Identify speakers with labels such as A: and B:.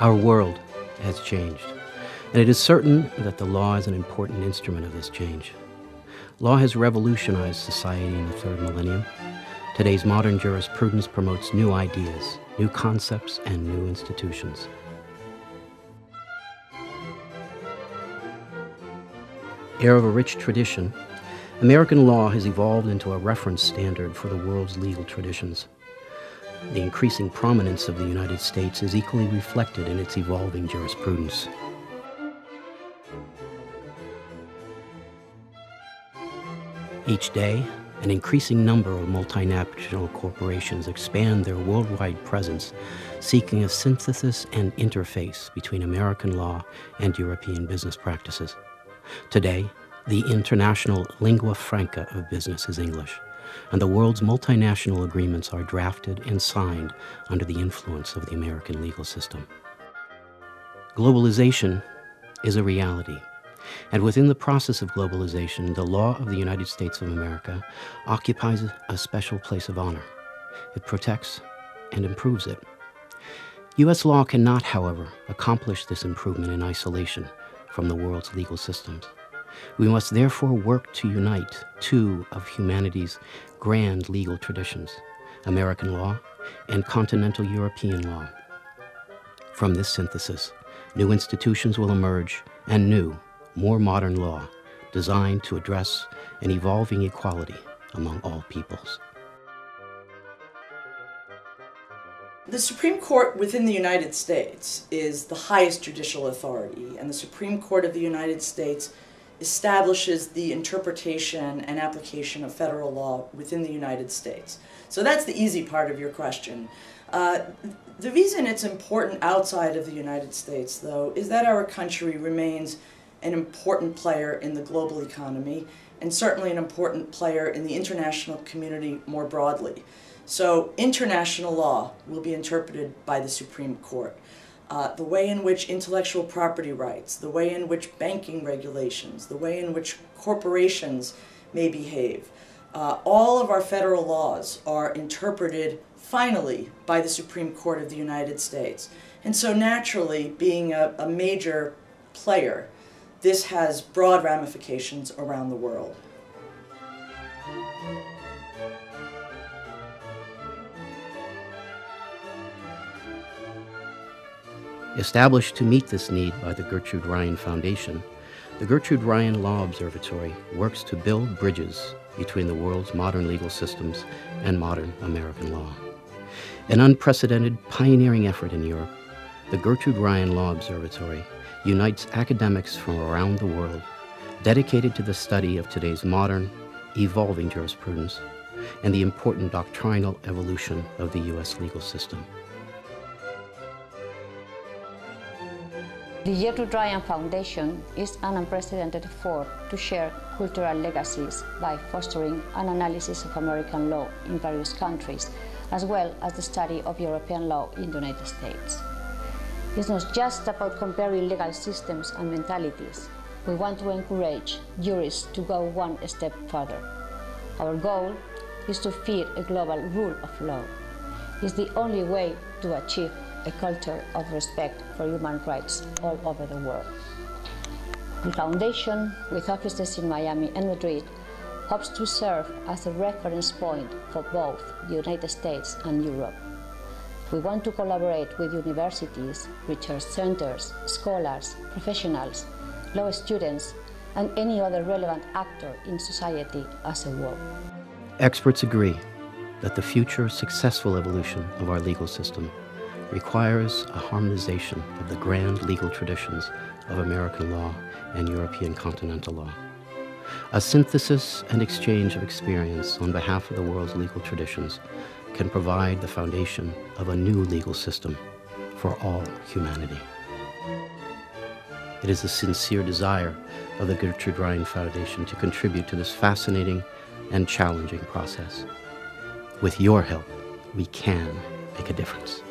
A: Our world has changed, and it is certain that the law is an important instrument of this change. Law has revolutionized society in the third millennium. Today's modern jurisprudence promotes new ideas, new concepts, and new institutions. Heir of a rich tradition, American law has evolved into a reference standard for the world's legal traditions. The increasing prominence of the United States is equally reflected in its evolving jurisprudence. Each day, an increasing number of multinational corporations expand their worldwide presence, seeking a synthesis and interface between American law and European business practices. Today, the international lingua franca of business is English, and the world's multinational agreements are drafted and signed under the influence of the American legal system. Globalization is a reality, and within the process of globalization, the law of the United States of America occupies a special place of honor. It protects and improves it. U.S. law cannot, however, accomplish this improvement in isolation from the world's legal systems. We must therefore work to unite two of humanity's grand legal traditions, American law and continental European law. From this synthesis, new institutions will emerge and new, more modern law designed to address an evolving equality among all peoples.
B: The Supreme Court within the United States is the highest judicial authority, and the Supreme Court of the United States establishes the interpretation and application of federal law within the United States. So that's the easy part of your question. The reason it's important outside of the United States, though, is that our country remains an important player in the global economy, and certainly an important player in the international community more broadly. So international law will be interpreted by the Supreme Court. The way in which intellectual property rights, the way in which banking regulations, the way in which corporations may behave, all of our federal laws are interpreted finally by the Supreme Court of the United States. And so naturally, being a major player, this has broad ramifications around the world.
A: Established to meet this need by the Gertrude Ryan Foundation, the Gertrude Ryan Law Observatory works to build bridges between the world's modern legal systems and modern American law. An unprecedented pioneering effort in Europe, the Gertrude Ryan Law Observatory unites academics from around the world dedicated to the study of today's modern, evolving jurisprudence and the important doctrinal evolution of the U.S. legal system.
C: The Gertrude Ryan Foundation is an unprecedented effort to share cultural legacies by fostering an analysis of American law in various countries, as well as the study of European law in the United States. It's not just about comparing legal systems and mentalities. We want to encourage jurists to go one step further. Our goal is to feed a global rule of law. It's the only way to achieve a culture of respect for human rights all over the world. The Foundation, with offices in Miami and Madrid, hopes to serve as a reference point for both the United States and Europe. We want to collaborate with universities, research centers, scholars, professionals, law students, and any other relevant actor in society as a whole.
A: Experts agree that the future successful evolution of our legal system requires a harmonization of the grand legal traditions of American law and European continental law. A synthesis and exchange of experience on behalf of the world's legal traditions can provide the foundation of a new legal system for all humanity. It is the sincere desire of the Gertrude Ryan Foundation to contribute to this fascinating and challenging process. With your help, we can make a difference.